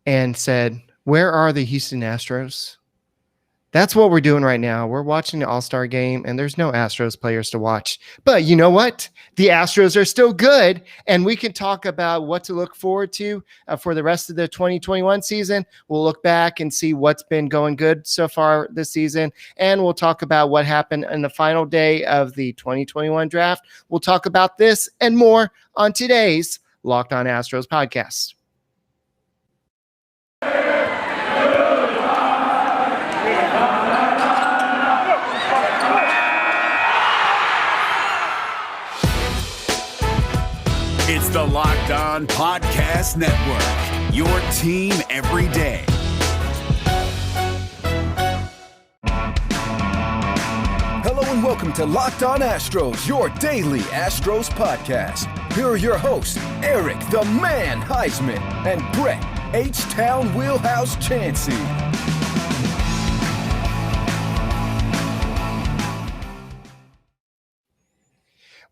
and said, where are the Houston Astros? That's what we're doing right now. We're watching the All-Star game, and there's no Astros players to watch. But you know what? The Astros are still good, and we can talk about what to look forward to for the rest of the 2021 season. We'll look back and see what's been going good so far this season, and we'll talk about what happened on the final day of the 2021 draft. We'll talk about this and more on today's Locked On Astros podcast. It's the Locked On Podcast Network, your team every day. Hello and welcome to Locked On Astros, your daily Astros podcast. Here are your hosts, Eric the Man Huysman and Brett H-Town Wheelhouse Chancey.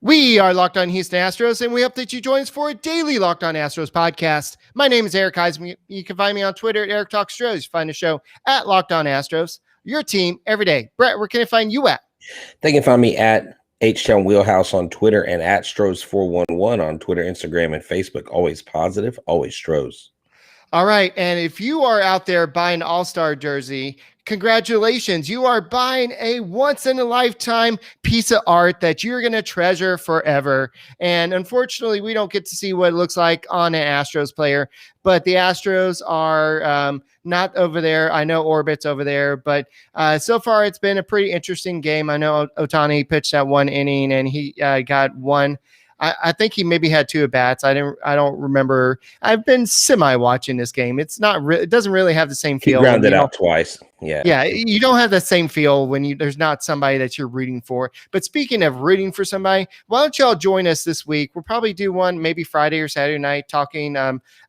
We are Locked On Houston Astros, and we hope that you join us for a daily Locked On Astros podcast. My name is Eric Huysman. You can find me on Twitter at Eric Talks Astros. You find the show at Locked On Astros, your team every day. Brett, where can I find you at? They can find me at H-Town Wheelhouse on Twitter and at Stros411 on Twitter, Instagram, and Facebook. Always positive, always Stros. All right, and if you are out there buying an All-Star jersey, congratulations. You are buying a once-in-a-lifetime piece of art that you're going to treasure forever. And unfortunately, we don't get to see what it looks like on an Astros player, but the Astros are not over there. I know Orbit's over there, but so far it's been a pretty interesting game. I know Ohtani pitched that one inning, and he got one. I think he maybe had two at bats. I don't remember. I've been semi watching this game. It's not it doesn't really have the same feel. He grounded out twice. Yeah. You don't have the same feel when there's not somebody that you're rooting for. But speaking of rooting for somebody, why don't y'all join us this week? We'll probably do one maybe Friday or Saturday night talking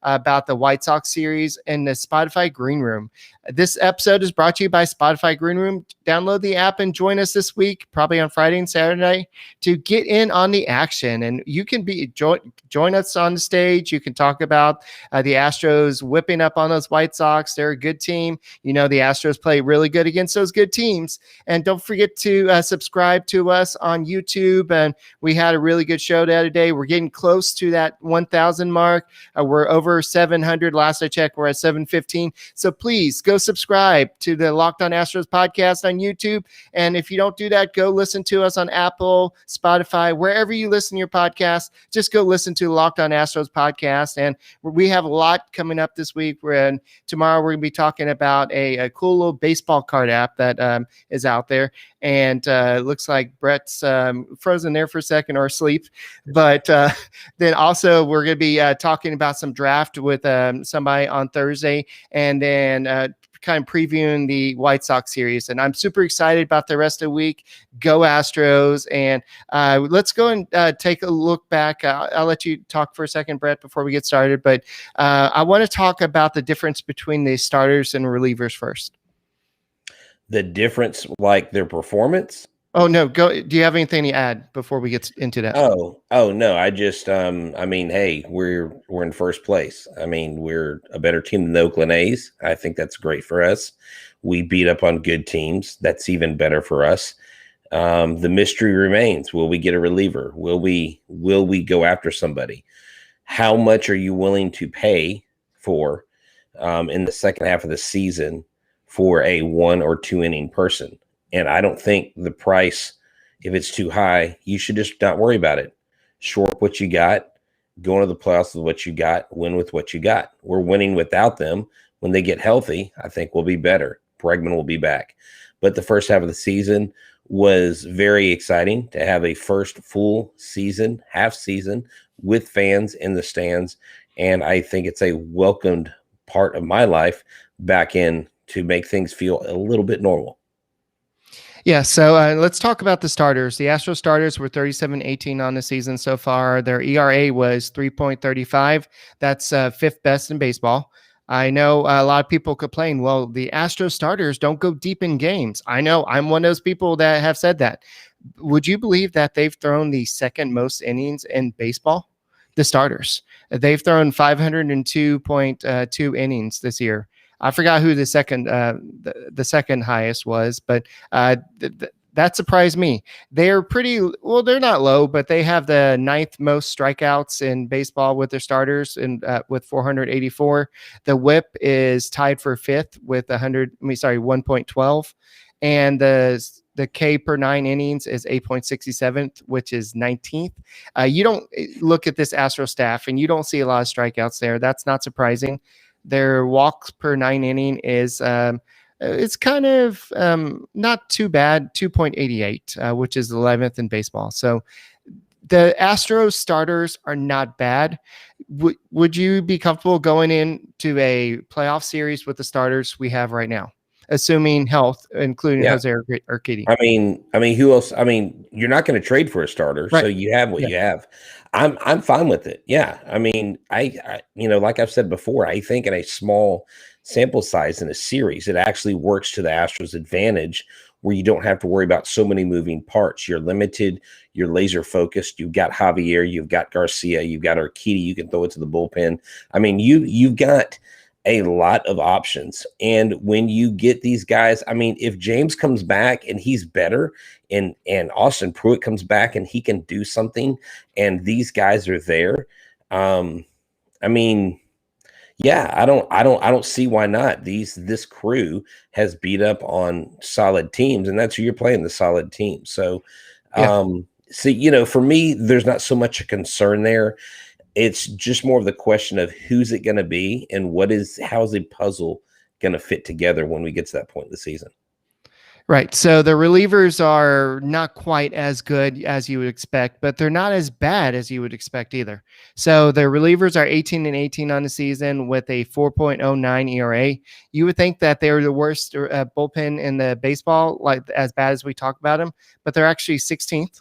about the White Sox series in the Spotify Green Room. This episode is brought to you by Spotify Green Room. Download the app and join us this week, probably on Friday and Saturday, to get in on the action. And you can join us on the stage. You can talk about the Astros whipping up on those White Sox. They're a good team. You know, the Astros play really good against those good teams. And don't forget to subscribe to us on YouTube. And we had a really good show the other day. We're getting close to that 1,000 mark. We're over 700. Last I checked, we're at 715. So please go subscribe to the Locked On Astros podcast on YouTube. And if you don't do that, go listen to us on Apple, Spotify, wherever you listen to your podcast. Just go listen to the Locked On Astros podcast. And we have a lot coming up this week. Tomorrow we're going to be talking about a cool little baseball card app that is out there. And it looks like Brett's frozen there for a second or asleep. But then also we're going to be talking about some draft with somebody on Thursday. And then kind of previewing the White Sox series. And I'm super excited about the rest of the week. Go Astros. And let's go and take a look back. I'll let you talk for a second, Brett, before we get started. But I want to talk about the difference between the starters and relievers first. The difference, like their performance? Oh, no. Go. Do you have anything to add before we get into that? Oh, no. I just, hey, we're in first place. I mean, we're a better team than the Oakland A's. I think that's great for us. We beat up on good teams. That's even better for us. The mystery remains. Will we get a reliever? Will we go after somebody? How much are you willing to pay for in the second half of the season for a 1 or 2 inning person? And I don't think the price, if it's too high, you should just not worry about it. Shore up what you got, go into the playoffs with what you got, win with what you got. We're winning without them. When they get healthy, I think we'll be better. Bregman will be back. But the first half of the season was very exciting to have a first full season, half season, with fans in the stands. And I think it's a welcomed part of my life back in to make things feel a little bit normal. Yeah, so let's talk about the starters. The Astros starters were 37-18 on the season so far. Their ERA was 3.35. That's fifth best in baseball. I know a lot of people complain, well, the Astros starters don't go deep in games. I know I'm one of those people that have said that. Would you believe that they've thrown the second most innings in baseball? the starters. They've thrown 502.2 innings this year. I forgot who the second highest was, but that surprised me. They're pretty well. They're not low, but they have the ninth most strikeouts in baseball with their starters, and with 484. The WHIP is tied for fifth with 1.12, and the K per 9 innings is 8.67, which is 19th. You don't look at this Astro staff and you don't see a lot of strikeouts there. That's not surprising. Their walks per 9 inning is it's kind of not too bad, 2.88, which is 11th in baseball. So the Astros starters are not bad. Would you be comfortable going into a playoff series with the starters we have right now, assuming health, including Jose Urquidy? I mean, who else? I mean, you're not going to trade for a starter, right. So you have what you have. I'm fine with it. Yeah, I mean, I like I've said before, I think in a small sample size in a series, it actually works to the Astros' advantage, where you don't have to worry about so many moving parts. You're limited. You're laser focused. You've got Javier. You've got Garcia. You've got Urquidy. You can throw it to the bullpen. I mean, you've got a lot of options. And when you get these guys, I mean, if James comes back and he's better, and Austin Pruitt comes back and he can do something, and these guys are there, I mean, yeah, I don't see why not. This crew has beat up on solid teams, and that's who you're playing, the solid team. So, for me, there's not so much a concern there. It's just more of the question of who's it going to be and how's the puzzle going to fit together when we get to that point in the season. Right. So the relievers are not quite as good as you would expect, but they're not as bad as you would expect either. So the relievers are 18-18 on the season with a 4.09 ERA. You would think that they're the worst bullpen in the baseball, like as bad as we talk about them, but they're actually 16th.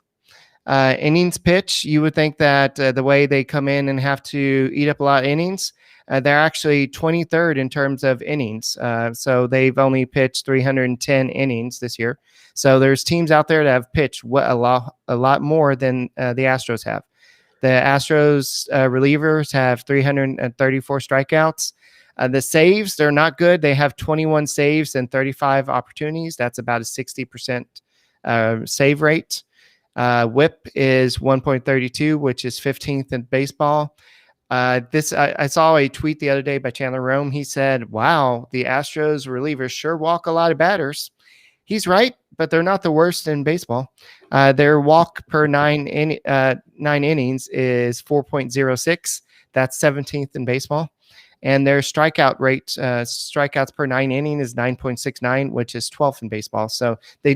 Innings pitch, you would think that the way they come in and have to eat up a lot of innings, they're actually 23rd in terms of innings. So they've only pitched 310 innings this year. So there's teams out there that have pitched a lot more than the Astros have. The Astros relievers have 334 strikeouts. The saves, they're not good. They have 21 saves and 35 opportunities. That's about a 60% save rate. WHIP is 1.32, which is 15th in baseball. I saw a tweet the other day by Chandler Rome. He said, wow, the Astros relievers sure walk a lot of batters. He's right, but they're not the worst in baseball. Their walk per 9 innings is 4.06. That's 17th in baseball. And their strikeout rate, strikeouts per 9 inning, is 9.69, which is 12th in baseball. So the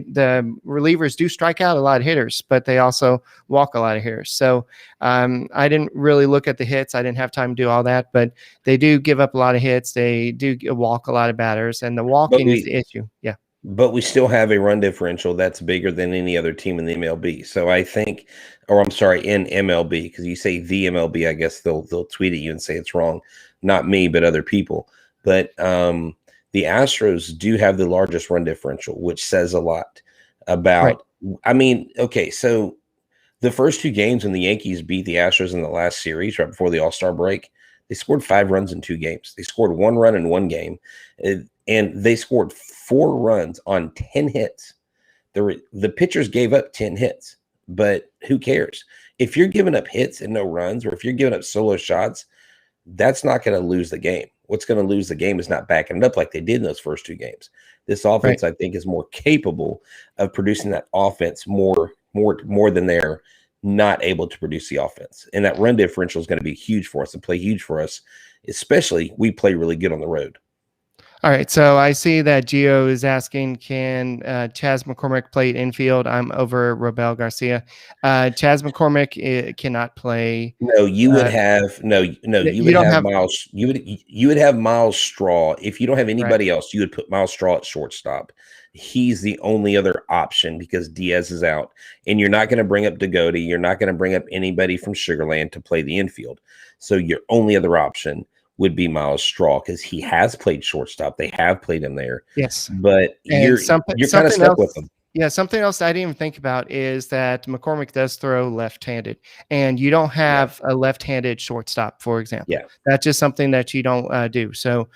relievers do strike out a lot of hitters, but they also walk a lot of hitters. So I didn't really look at the hits. I didn't have time to do all that, but they do give up a lot of hits. They do walk a lot of batters, and the walking is the issue. Yeah. But we still have a run differential that's bigger than any other team in the MLB. So I think, in MLB, because you say the MLB, I guess they'll tweet at you and say it's wrong. Not me, but other people. But the Astros do have the largest run differential, which says a lot about. Right. I mean, okay, so the first 2 games when the Yankees beat the Astros in the last series, right before the All-Star break, they scored 5 runs in 2 games. They scored 1 run in 1 game, and they scored 4 runs on 10 hits. The pitchers gave up 10 hits, but who cares? If you're giving up hits and no runs, or if you're giving up solo shots, that's not going to lose the game. What's going to lose the game is not backing it up like they did in those first 2 games. This offense, right, I think, is more capable of producing that offense more than they're not able to produce the offense. And that run differential is going to be huge for us and play huge for us, especially we play really good on the road. All right, so I see that Gio is asking, can Chas McCormick play Infield? I'm over Robel Garcia. Chas McCormick cannot play. No, you would have Miles. You would have Miles Straw. If you don't have anybody else, you would put Miles Straw at shortstop. He's the only other option because Diaz is out, and you're not going to bring up Degote. You're not going to bring up anybody from Sugarland to play the infield. So your only other option would be Miles Straw because he has played shortstop. They have played him there. Yes. But you're kind of stuck with him. Yeah, something else I didn't even think about is that McCormick does throw left-handed, and you don't Yeah. have a left-handed shortstop, for example. Yeah. That's just something that you don't do. So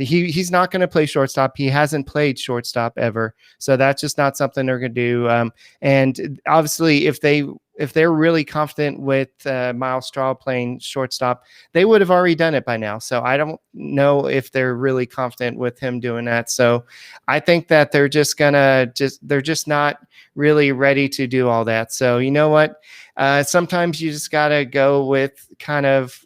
he's not going to play shortstop. He hasn't played shortstop ever, so that's just not something they're going to do. And obviously, if they're really confident with Miles Straw playing shortstop, they would have already done it by now. So I don't know if they're really confident with him doing that. So I think that they're just not really ready to do all that. So you know what? Sometimes you just gotta go with kind of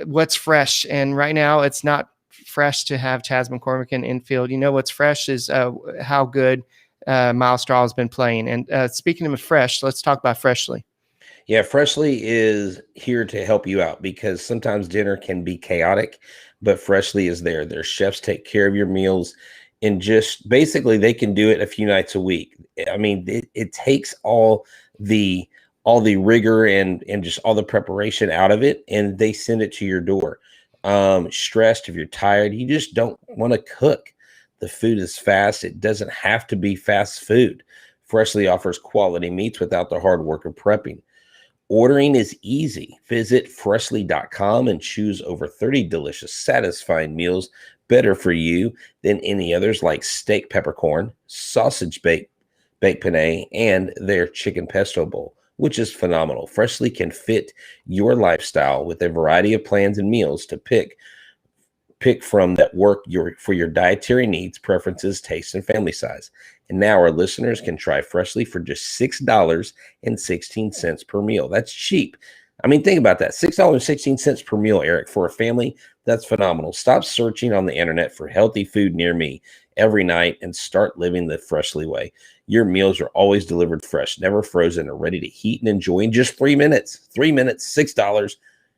what's fresh. And right now, it's not fresh to have Chas McCormick in infield. You know what's fresh is how good Miles Straw has been playing. And speaking of fresh, let's talk about Freshly. Yeah, Freshly is here to help you out because sometimes dinner can be chaotic, but Freshly is there. Their chefs take care of your meals, and just basically they can do it a few nights a week. I mean, it takes all the rigor and just all the preparation out of it, and they send it to your door. Stressed, if you're tired, you just don't want to cook. The food is fast. It doesn't have to be fast food. Freshly offers quality meats without the hard work of prepping. Ordering is easy. Visit freshly.com and choose over 30 delicious, satisfying meals better for you than any others, like steak peppercorn, sausage baked penne, and their chicken pesto bowl, which is phenomenal. Freshly can fit your lifestyle with a variety of plans and meals to pick from that work for your dietary needs, preferences, tastes, and family size. And now our listeners can try Freshly for just $6.16 per meal. That's cheap. I mean, think about that. $6.16 per meal, Eric, for a family. That's phenomenal. Stop searching on the internet for healthy food near me every night and start living the Freshly way. Your meals are always delivered fresh, never frozen, and ready to heat and enjoy in just 3 minutes. 3 minutes, $6.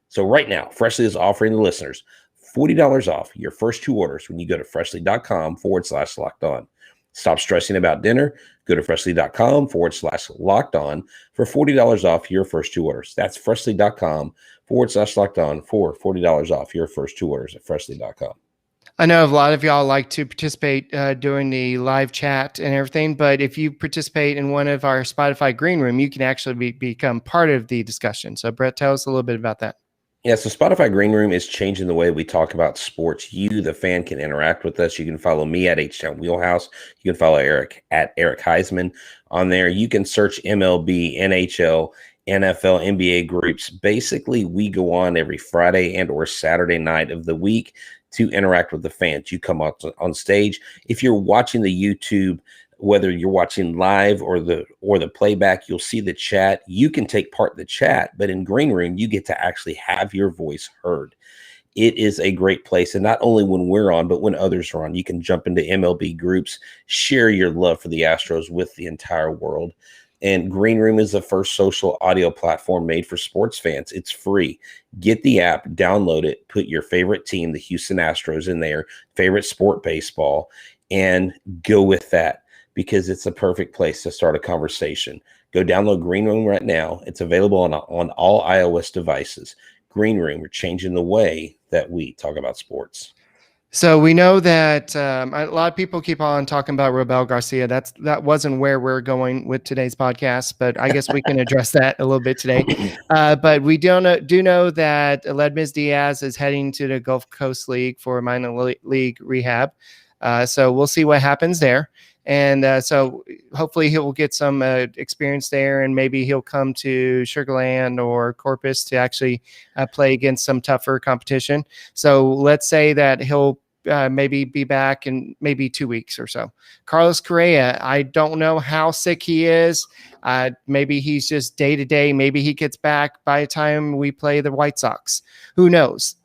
So right now, Freshly is offering the listeners $40 off your first 2 orders when you go to freshly.com/locked on. Stop stressing about dinner. Go to freshly.com/locked on for $40 off your first 2 orders. That's freshly.com/locked on for $40 off your first 2 orders at freshly.com. I know a lot of y'all like to participate during the live chat and everything, but if you participate in one of our Spotify Green Room, you can actually become part of the discussion. So Brett, tell us a little bit about that. Yeah, so Spotify Green Room is changing the way we talk about sports. You, the fan, can interact with us. You can follow me at H-Town Wheelhouse. You can follow Eric at Eric Huysman on there. You can search MLB, NHL, NFL, NBA groups. Basically, we go on every Friday and or Saturday night of the week to interact with the fans. You come out on stage. If you're watching the YouTube, whether you're watching live or the playback, you'll see the chat. You can take part in the chat, but in Green Room, you get to actually have your voice heard. It is a great place. And not only when we're on, but when others are on, you can jump into MLB groups, share your love for the Astros with the entire world. And Green Room is the first social audio platform made for sports fans. It's free. Get the app, download it, put your favorite team, the Houston Astros, in there, favorite sport, baseball, and go with that, because it's a perfect place to start a conversation. Go download Green Room right now. It's available on all iOS devices. Green Room, we're changing the way that we talk about sports. So we know that a lot of people keep on talking about Robel Garcia. That wasn't where we're going with today's podcast, but I guess we can address that a little bit today. But we do know that Ledmus Diaz is heading to the Gulf Coast League for minor league rehab. So we'll see what happens there. And so hopefully he will get some experience there, and maybe he'll come to Sugar Land or Corpus to actually play against some tougher competition. So let's say that he'll maybe be back in maybe 2 weeks or so. Carlos Correa, I don't know how sick he is. Maybe he's just day to day. Maybe he gets back by the time we play the White Sox. Who knows?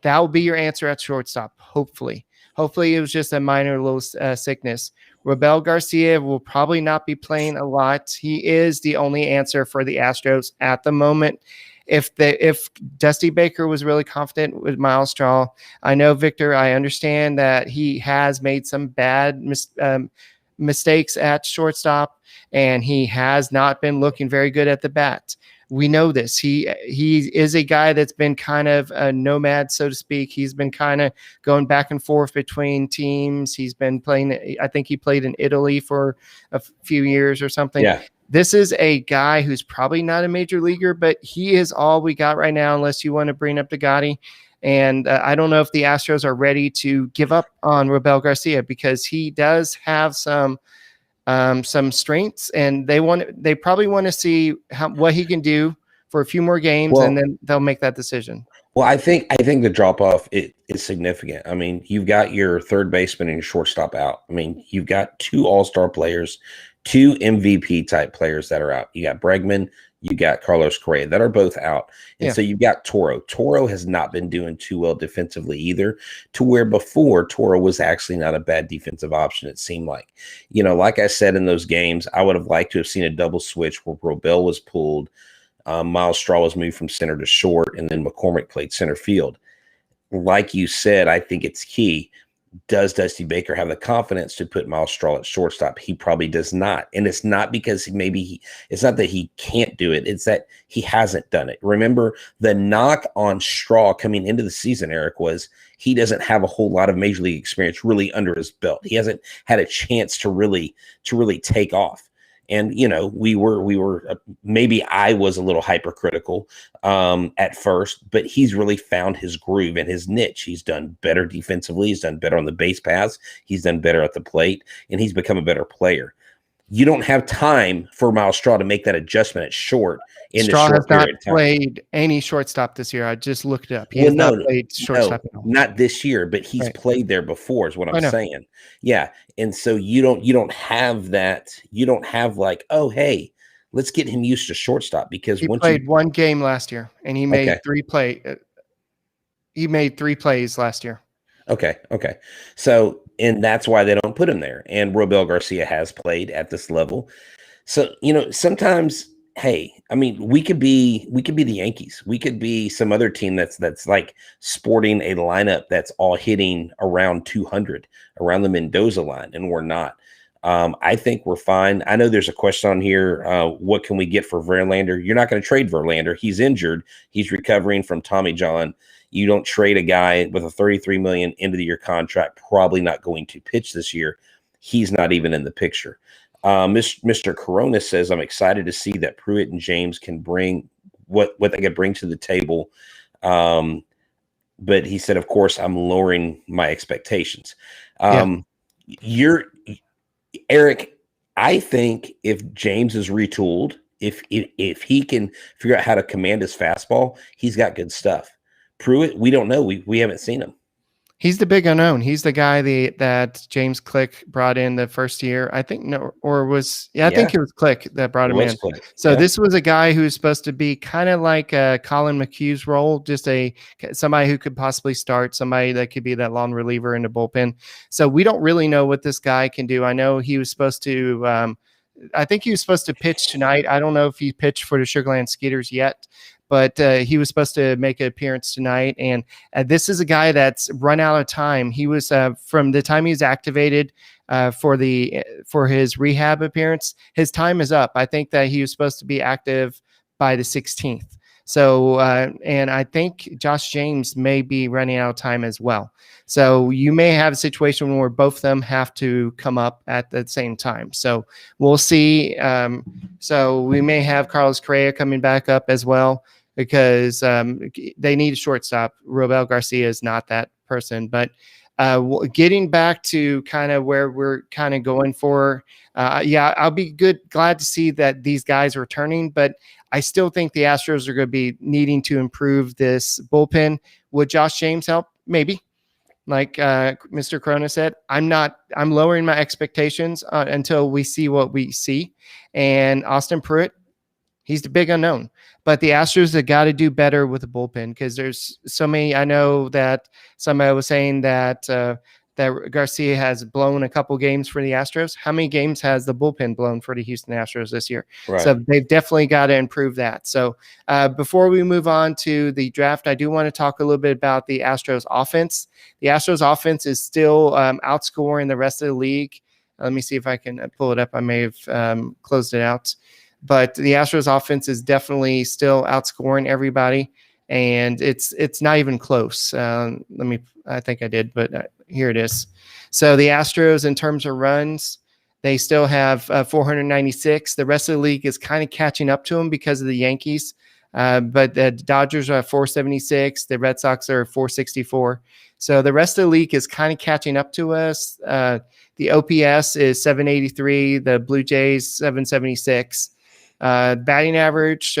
That will be your answer at shortstop, hopefully. Hopefully it was just a minor little sickness. Robel Garcia will probably not be playing a lot. He is the only answer for the Astros at the moment. If Dusty Baker was really confident with Miles Straw, I know, Victor, I understand that he has made some bad mistakes at shortstop, and he has not been looking very good at the bat. We know this. He is a guy that's been kind of a nomad, so to speak. He's been kind of going back and forth between teams. He's been playing. I think he played in Italy for a few years or something. Yeah. This is a guy who's probably not a major leaguer, but he is all we got right now, unless you want to bring up the Gotti. And I don't know if the Astros are ready to give up on Robel Garcia, because he does have some strengths, and they probably want to see what he can do for a few more games, and then they'll make that decision. Well, I think the drop off is significant. I mean, you've got your third baseman and your shortstop out. I mean, you've got 2 all-star players, 2 MVP type players that are out. You got Bregman, you got Carlos Correa that are both out. And so you've got Toro. Toro has not been doing too well defensively either, to where before Toro was actually not a bad defensive option, it seemed like. You know, like I said in those games, I would have liked to have seen a double switch where Robel was pulled, Miles Straw was moved from center to short, and then McCormick played center field. Like you said, I think it's key. Does Dusty Baker have the confidence to put Miles Straw at shortstop? He probably does not. And it's not because it's not that he can't do it. It's that he hasn't done it. Remember, the knock on Straw coming into the season, Eric, was he doesn't have a whole lot of major league experience really under his belt. He hasn't had a chance to really take off. And, you know, we were maybe I was a little hypercritical at first, but he's really found his groove and his niche. He's done better defensively. He's done better on the base paths. He's done better at the plate, and he's become a better player. You don't have time for Miles Straw to make that adjustment at short. Straw has not played any shortstop this year. I just looked it up. He has not played shortstop at all. Not this year, but he's played there before, is what I'm saying. Yeah. And so you don't have that. You don't have like, oh, hey, let's get him used to shortstop, because he played one game last year and he made 3 plays last year. Okay. So, and that's why they don't put him there. And Robel Garcia has played at this level. So, you know, sometimes, hey, I mean, we could be the Yankees. We could be some other team that's like sporting a lineup that's all hitting around 200, around the Mendoza line, and we're not. I think we're fine. I know there's a question on here. What can we get for Verlander? You're not going to trade Verlander. He's injured. He's recovering from Tommy John. You don't trade a guy with a $33 million end of the year contract, probably not going to pitch this year. He's not even in the picture. Mr. Corona says, I'm excited to see that Pruitt and James can bring what they can bring to the table. But he said, of course, I'm lowering my expectations. Eric, I think if James is retooled, if he can figure out how to command his fastball, he's got good stuff. Pruitt, we don't know. We haven't seen him. He's the big unknown. He's the guy that James Click brought in the first year. I think I think it was Click that brought him in. Click. So this was a guy who's supposed to be kind of like Colin McHugh's role, just somebody who could possibly start, somebody that could be that long reliever in the bullpen. So we don't really know what this guy can do. I know he was supposed to I think he was supposed to pitch tonight. I don't know if he pitched for the Sugarland Skeeters yet, but he was supposed to make an appearance tonight. And this is a guy that's run out of time. He was from the time he was activated for his rehab appearance, his time is up. I think that he was supposed to be active by the 16th. So, and I think Josh James may be running out of time as well. So you may have a situation where both of them have to come up at the same time. So we'll see. So we may have Carlos Correa coming back up as well, because they need a shortstop. Robel Garcia is not that person. But getting back to kind of where we're kind of going for, I'll be glad to see that these guys are returning, but I still think the Astros are going to be needing to improve this bullpen. Would Josh James help? Maybe. Like Mr. Corona said, I'm lowering my expectations until we see what we see. And Austin Pruitt, he's the big unknown. But the Astros have got to do better with the bullpen, because there's so many. I know that somebody was saying that that Garcia has blown a couple games for the Astros. How many games has the bullpen blown for the Houston Astros this year? Right. So they've definitely got to improve that. So before we move on to the draft, I do want to talk a little bit about the Astros offense. The Astros offense is still outscoring the rest of the league. Let me see if I can pull it up. I may have closed it out. but the Astros offense is definitely still outscoring everybody, and it's not even close. I think I did, but here it is. So the Astros, in terms of runs, they still have 496. The rest of the league is kind of catching up to them because of the Yankees. But the Dodgers are 476. The Red Sox are 464. So the rest of the league is kind of catching up to us. The OPS is 783. The Blue Jays 776. Batting average,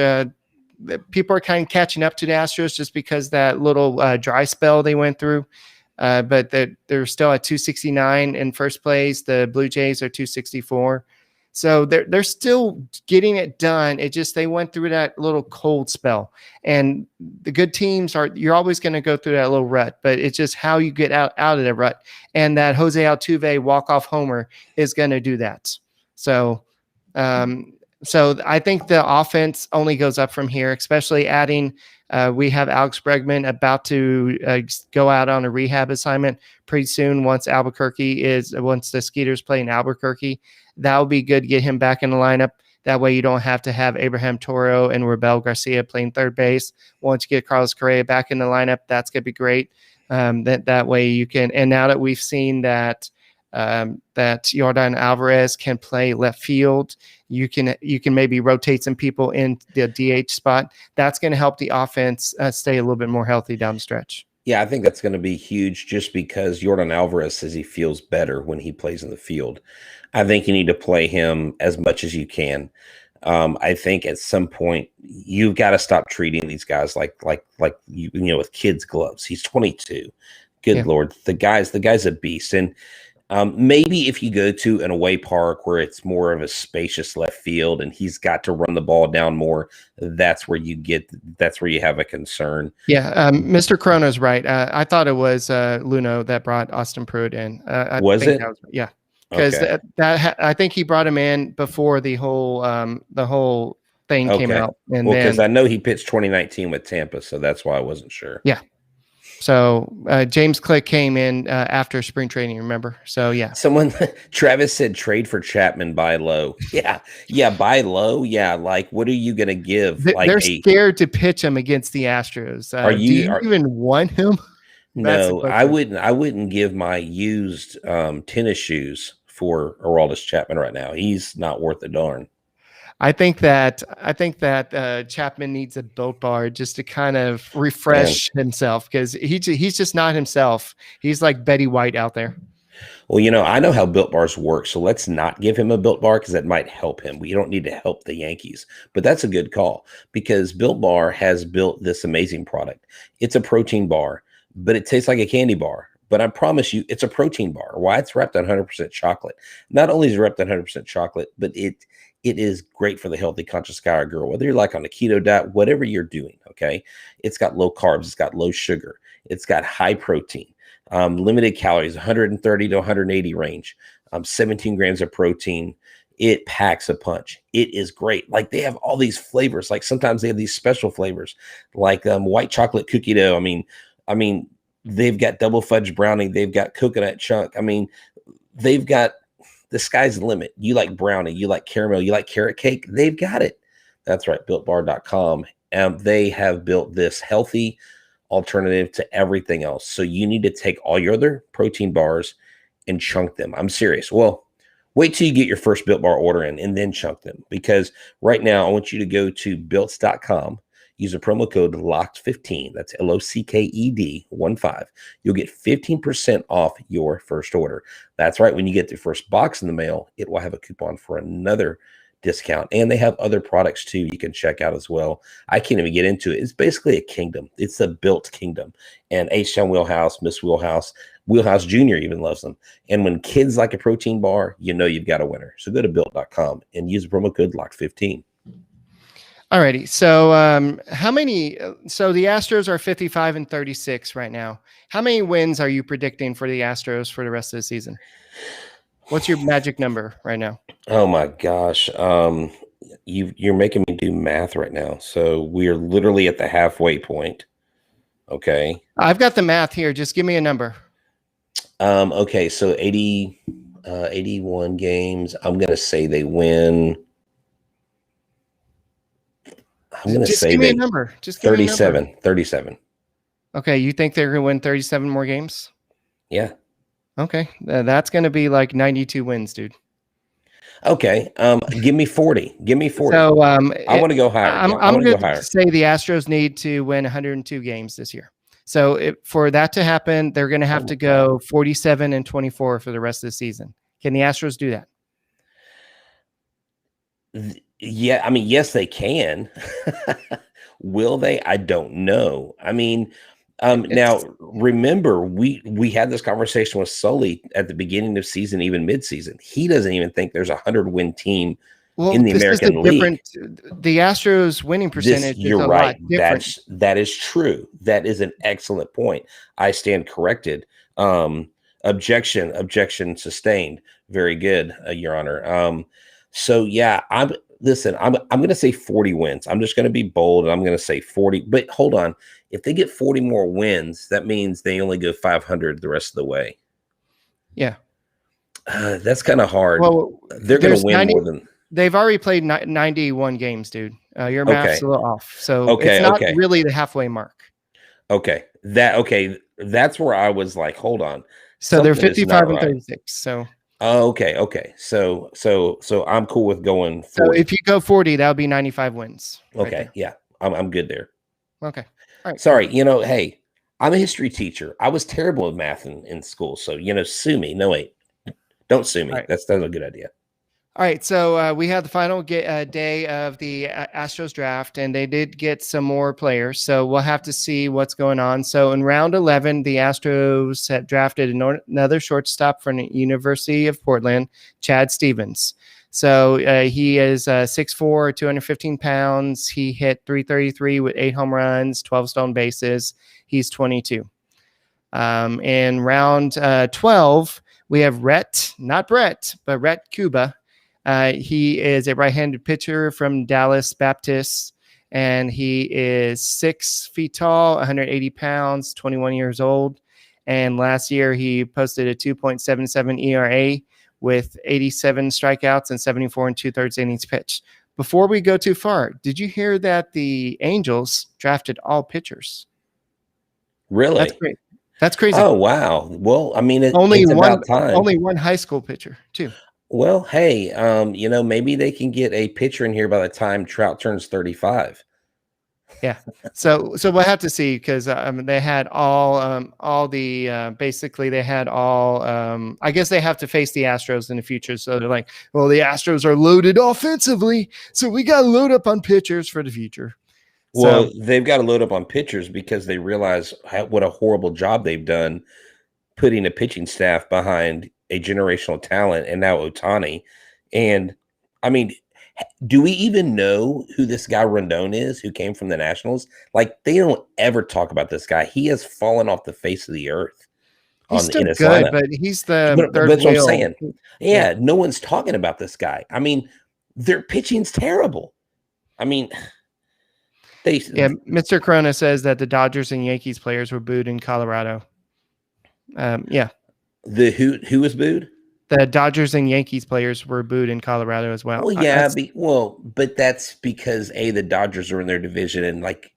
people are kind of catching up to the Astros just because that little dry spell they went through. But they're still at 269 in first place. The Blue Jays are 264. So they're still getting it done. It just, they went through that little cold spell, and the good teams you're always going to go through that little rut, but it's just how you get out of that rut. And that Jose Altuve walk-off homer is going to do that. So I think the offense only goes up from here, especially adding, we have Alex Bregman about to go out on a rehab assignment pretty soon once the Skeeters play in Albuquerque. That would be good to get him back in the lineup. That way you don't have to have Abraham Toro and Rabel Garcia playing third base. Once you get Carlos Correa back in the lineup, that's going to be great. That way you can, and now that we've seen that Yordan Alvarez can play left field, you can maybe rotate some people in the DH spot. That's going to help the offense stay a little bit more healthy down the stretch. Yeah, I think that's going to be huge just because Yordan Alvarez says he feels better when he plays in the field. I think you need to play him as much as you can. I think at some point you've got to stop treating these guys like with kids' gloves. He's 22. Good Lord, the guy's a beast. And maybe if you go to an away park where it's more of a spacious left field and he's got to run the ball down more, that's where you have a concern. Yeah, Mr. Corona's right. I thought it was Luno that brought Austin Pruitt in. Was it? Yeah, because okay. I think he brought him in before the whole thing came out. And because I know he pitched 2019 with Tampa, so that's why I wasn't sure. Yeah. So James Click came in after spring training, remember? So, yeah. Travis said trade for Chapman, buy low. Yeah, buy low. Yeah, like what are you going to give? They're scared to pitch him against the Astros. Do you even want him? No, I wouldn't give my used tennis shoes for Aroldis Chapman right now. He's not worth a darn. I think that Chapman needs a Built Bar just to kind of refresh himself, because he's just not himself. He's like Betty White out there. Well, I know how Built Bars work, so let's not give him a Built Bar because that might help him. We don't need to help the Yankees, but that's a good call because Built Bar has built this amazing product. It's a protein bar, but it tastes like a candy bar. But I promise you, it's a protein bar. Why? It's wrapped in 100% chocolate. Not only is it wrapped in 100% chocolate, but it is great for the healthy, conscious guy or girl, whether you're like on a keto diet, whatever you're doing, okay? It's got low carbs. It's got low sugar. It's got high protein, limited calories, 130 to 180 range, 17 grams of protein. It packs a punch. It is great. Like they have all these flavors. Like sometimes they have these special flavors like white chocolate cookie dough. I mean, they've got double fudge brownie. They've got coconut chunk. I mean, they've got the sky's the limit. You like brownie, you like caramel, you like carrot cake. They've got it. That's right. BuiltBar.com. They have built this healthy alternative to everything else. So you need to take all your other protein bars and chunk them. I'm serious. Well, wait till you get your first Built Bar order in and then chunk them, because right now I want you to go to built.com. Use a promo code LOCKED15. That's LOCKED15. You'll get 15% off your first order. That's right. When you get the first box in the mail, it will have a coupon for another discount. And they have other products too you can check out as well. I can't even get into it. It's basically a kingdom. It's a built kingdom. And H-Town Wheelhouse, Miss Wheelhouse Jr. even loves them. And when kids like a protein bar, you've got a winner. So go to built.com and use the promo code LOCKED15. Alrighty. So how many? So the Astros are 55-36 right now. How many wins are you predicting for the Astros for the rest of the season? What's your magic number right now? Oh my gosh. You're making me do math right now. So we're literally at the halfway point. Okay. I've got the math here. Just give me a number. Okay. So 81 games. I'm going to say they win I'm going to Just say give me a they number. Just give me a number. 37. Okay, you think they're going to win 37 more games? Yeah. Okay, that's going to be like 92 wins, dude. Okay. Give me 40. Give me 40. So I want to go higher. I'm I want to going go higher. to say the Astros need to win 102 games this year. So for that to happen, they're going to have to go 47-24 for the rest of the season. Can the Astros do that? Yeah, I mean, yes, they can. Will they? I don't know. I mean, now remember, we had this conversation with Sully at the beginning of season, even mid-season. He doesn't even think there's a 100-win team in the American League. The Astros winning percentage You're is a right. lot different. That is true. That is an excellent point. I stand corrected. Objection sustained. Very good, Your Honor. So yeah, I'm going to say 40 wins. I'm just going to be bold and I'm going to say 40. But hold on. If they get 40 more wins, that means they only go 500 the rest of the way. Yeah. That's kind of hard. Well, they're going to win more than. They've already played 91 games, dude. Your math's a little off. So it's not really the halfway mark. Okay. That's where I was like, hold on. So they're 55-36. So. Okay. So I'm cool with going 40. So if you go 40, that would be 95 wins. Okay. Right, yeah. I'm good there. Okay. All right. Sorry. Hey, I'm a history teacher. I was terrible at math in school. So, sue me. No, wait. Don't sue me. Right. That's a good idea. All right, so we had the final day of the Astros draft, and they did get some more players. So we'll have to see what's going on. So in round 11, the Astros had drafted another shortstop from the University of Portland, Chad Stevens. So he is 6'4", 215 pounds. He hit .333 with 8 home runs, 12 stolen bases. He's 22. In round 12, we have Rhett Cuba. He is a right-handed pitcher from Dallas Baptist, and he is 6 feet tall, 180 pounds, 21 years old. And last year, he posted a 2.77 ERA with 87 strikeouts and 74 2/3 innings pitched. Before we go too far, did you hear that the Angels drafted all pitchers? Really? That's great. That's crazy. Oh, wow. Well, I mean, it's about time. Only one high school pitcher, too. Well, hey, maybe they can get a pitcher in here by the time Trout turns 35. Yeah. So we'll have to see because they had basically they had all. I guess they have to face the Astros in the future. So they're like, well, the Astros are loaded offensively, so we got to load up on pitchers for the future. Well, they've got to load up on pitchers because they realize what a horrible job they've done putting a pitching staff behind a generational talent and now Ohtani. And I mean, do we even know who this guy Rendon is who came from the Nationals? Like, they don't ever talk about this guy. He has fallen off the face of the earth. He's still good, but he's the third that's wheel. What I'm saying. Yeah, no one's talking about this guy. I mean, their pitching's terrible. I mean, Mr. Corona says that the Dodgers and Yankees players were booed in Colorado. Yeah. The who was booed? The Dodgers and Yankees players were booed in Colorado as well. Well, yeah, but that's because the Dodgers are in their division, and like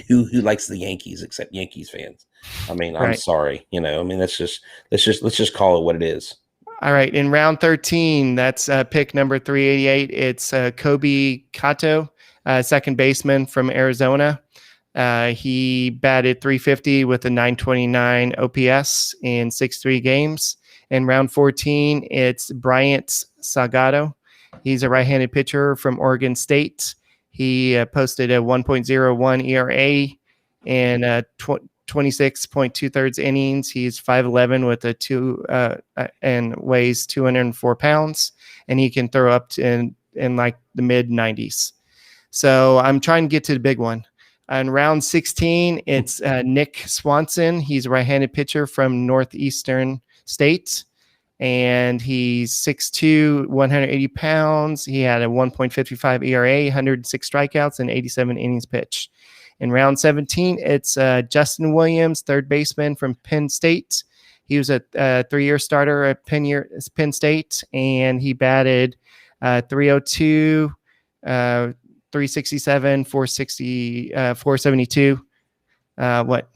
who likes the Yankees except Yankees fans? I mean, I'm sorry, I mean, let's just call it what it is. All right, in round 13, that's pick number 388. It's Kobe Kato, second baseman from Arizona. He batted .350 with a 929 OPS in 63 games. In round 14, it's Bryant Salgado. He's a right-handed pitcher from Oregon State. He posted a 1.01 ERA in 26.2/3 innings. He's 5'11" with a 2 and weighs 204 pounds, and he can throw up in like the mid 90s. So I'm trying to get to the big one. In round 16, it's Nick Swanson. He's a right-handed pitcher from Northeastern State, and he's 6'2", 180 pounds. He had a 1.55 ERA, 106 strikeouts, and 87 innings pitched. In round 17, it's Justin Williams, third baseman from Penn State. He was a 3-year starter at Penn State, and he batted .302, 367, 460, 472. What?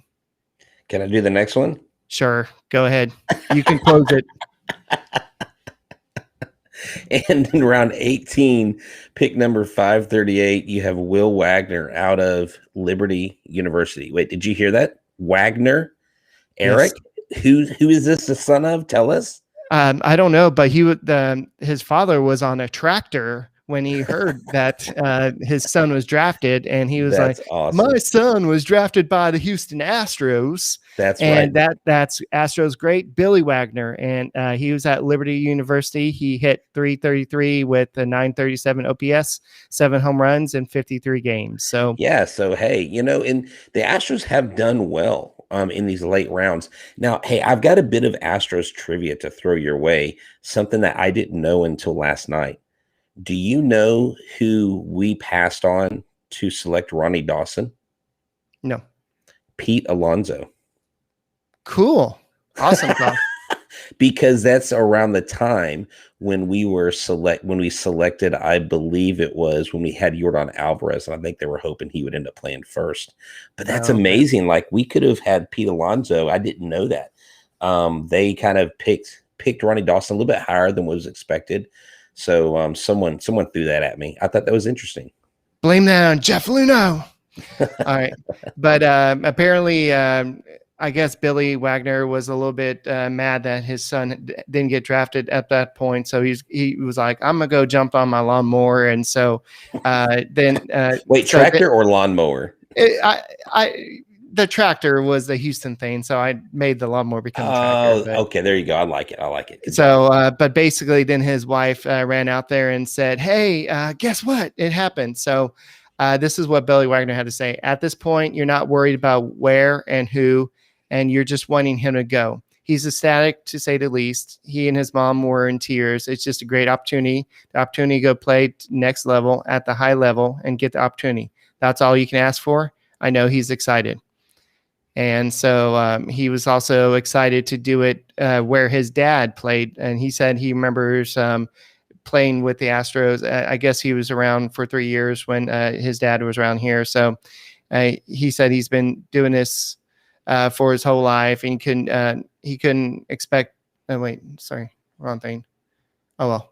Can I do the next one? Sure. Go ahead. You can close it. And in round 18, pick number 538, you have Will Wagner out of Liberty University. Wait, did you hear that? Wagner? Eric? Yes. Who is this the son of? Tell us. I don't know, but his father was on a tractor when he heard that his son was drafted, and he was That's like, awesome. "My son was drafted by the Houston Astros." That's and right. That's Astros great Billy Wagner, and he was at Liberty University. He hit 333 with a 937 OPS, 7 home runs in 53 games. So yeah, so hey, and the Astros have done well in these late rounds. Now, hey, I've got a bit of Astros trivia to throw your way, something that I didn't know until last night. Do you know who we passed on to select Ronnie Dawson? No. Pete Alonso. Cool. Awesome. Because that's around the time when we selected, I believe it was when we had Yordan Alvarez, and I think they were hoping he would end up playing first. But that's amazing. Like, we could have had Pete Alonso. I didn't know that. They kind of picked Ronnie Dawson a little bit higher than was expected. So someone threw that at me. I thought that was interesting. Blame that on Jeff Luno. All right. But apparently, I guess Billy Wagner was a little bit mad that his son didn't get drafted at that point. So he was like, I'm going to go jump on my lawnmower. And so then... Wait, tractor or lawnmower? The tractor was the Houston thing, so I made the lawnmower become a tractor. Okay, there you go. I like it. So, but basically, then his wife ran out there and said, "Hey, guess what? It happened." So, this is what Billy Wagner had to say. At this point, you're not worried about where and who, and you're just wanting him to go. He's ecstatic, to say the least. He and his mom were in tears. It's just a great opportunity. The opportunity to go play next level at the high level and get the opportunity. That's all you can ask for. I know he's excited. And so he was also excited to do it where his dad played. And he said he remembers playing with the Astros. I guess he was around for 3 years when his dad was around here. So he said he's been doing this for his whole life. And he couldn't expect. Oh, wait, sorry, wrong thing. Oh, well.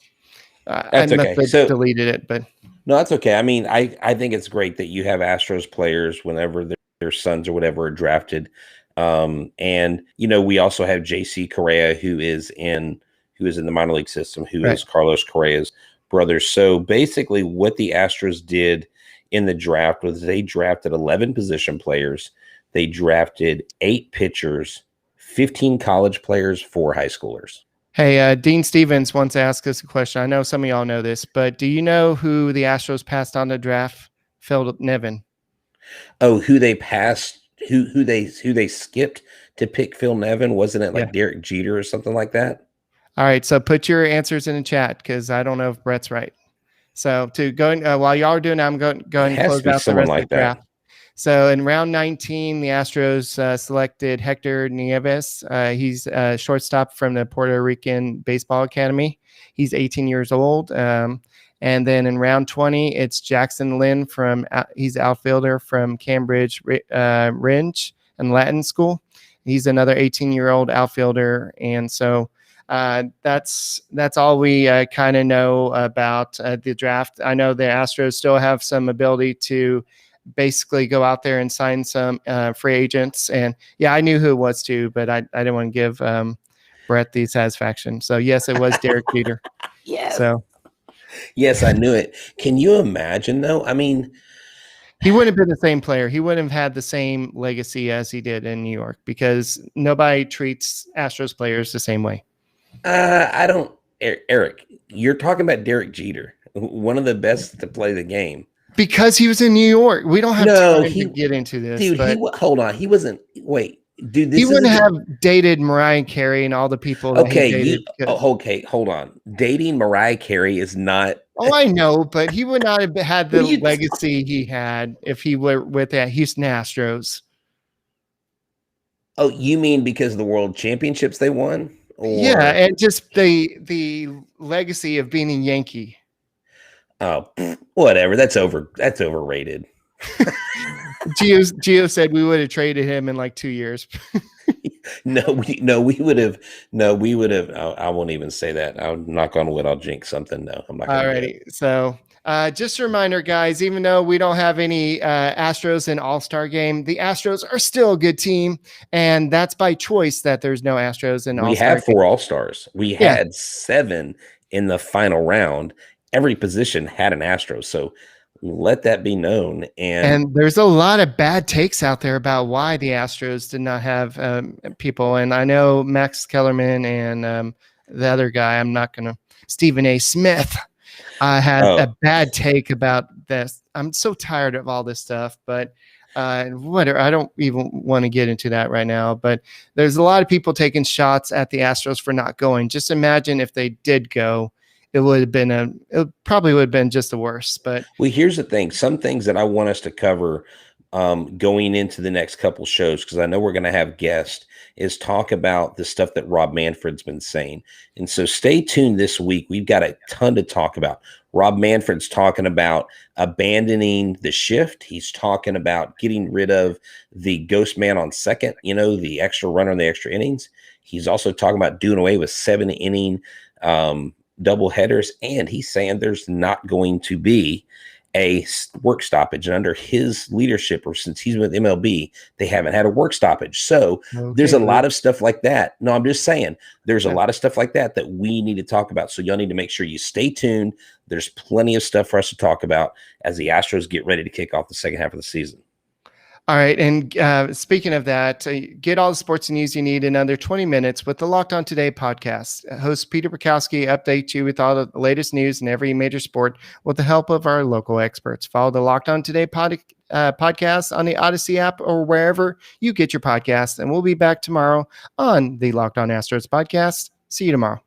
That's I okay. must have deleted it, but. No, that's okay. I mean, I think it's great that you have Astros players whenever their sons or whatever are drafted. And we also have JC Correa, who is in the minor league system, who is Carlos Correa's brother. So basically what the Astros did in the draft was they drafted 11 position players. They drafted 8 pitchers, 15 college players, 4 high schoolers. Hey, Dean Stevens wants to ask us a question. I know some of y'all know this, but do you know who the Astros passed on the draft? Phil Nevin. Oh, who they passed, who they skipped to pick Phil Nevin? Wasn't it like Derek Jeter or something like that? All right, so put your answers in the chat because I don't know if Brett's right. So to go while y'all are doing that, I'm going and close out the rest of the draft. So in round 19, the Astros selected Hector Nieves. He's a shortstop from the Puerto Rican Baseball Academy. He's 18 years old. And then in round 20, it's Jackson Lynn he's an outfielder from Cambridge Ridge and Latin School. He's another 18-year-old outfielder. And so that's all we kind of know about the draft. I know the Astros still have some ability to basically go out there and sign some free agents. And I knew who it was too, but I didn't want to give Brett the satisfaction. So yes, it was Derek Jeter. Yes. So yes, I knew it. Can you imagine though? I mean, he wouldn't have been the same player. He wouldn't have had the same legacy as he did in New York because nobody treats Astros players the same way. I don't, Eric, you're talking about Derek Jeter, one of the best to play the game. Because he was in New York. We don't have time to get into this. Dude, hold on. He wasn't. Wait, dude. He wouldn't have dated Mariah Carey and all the people. That he dated okay, hold on. Dating Mariah Carey is not. Oh, I know, but he would not have had the legacy he had if he were with the Houston Astros. Oh, you mean because of the World Championships they won? Yeah, and just the legacy of being a Yankee. Oh, whatever. That's overrated. Gio said we would have traded him in like 2 years. We would have. No, we would have. I won't even say that. I'll knock on wood. I'll jinx something. No, I'm not going to do it. Alrighty. So just a reminder, guys, even though we don't have any Astros in All-Star game, the Astros are still a good team. And that's by choice that there's no Astros in All-Star. We have 4 All-Stars. We had 7 in the final round. Every position had an Astro. So let that be known. And there's a lot of bad takes out there about why the Astros did not have people. And I know Max Kellerman and the other guy, Stephen A. Smith, had a bad take about this. I'm so tired of all this stuff, but whatever. I don't even want to get into that right now, but there's a lot of people taking shots at the Astros for not going. Just imagine if they did go. It probably would have been just the worst. But here's the thing. Some things that I want us to cover going into the next couple shows, because I know we're going to have guests, is talk about the stuff that Rob Manfred's been saying. And so stay tuned this week. We've got a ton to talk about. Rob Manfred's talking about abandoning the shift. He's talking about getting rid of the ghost man on second, the extra runner in the extra innings. He's also talking about doing away with 7-inning double headers, and he's saying there's not going to be a work stoppage. And under his leadership, or since he's with MLB, they haven't had a work stoppage. So there's a lot of stuff like that. No, I'm just saying there's a lot of stuff like that we need to talk about. So y'all need to make sure you stay tuned. There's plenty of stuff for us to talk about as the Astros get ready to kick off the second half of the season. All right. And speaking of that, get all the sports news you need in under 20 minutes with the Locked On Today podcast. Host Peter Bukowski updates you with all the latest news in every major sport with the help of our local experts. Follow the Locked On Today podcast on the Odyssey app or wherever you get your podcasts. And we'll be back tomorrow on the Locked On Astros podcast. See you tomorrow.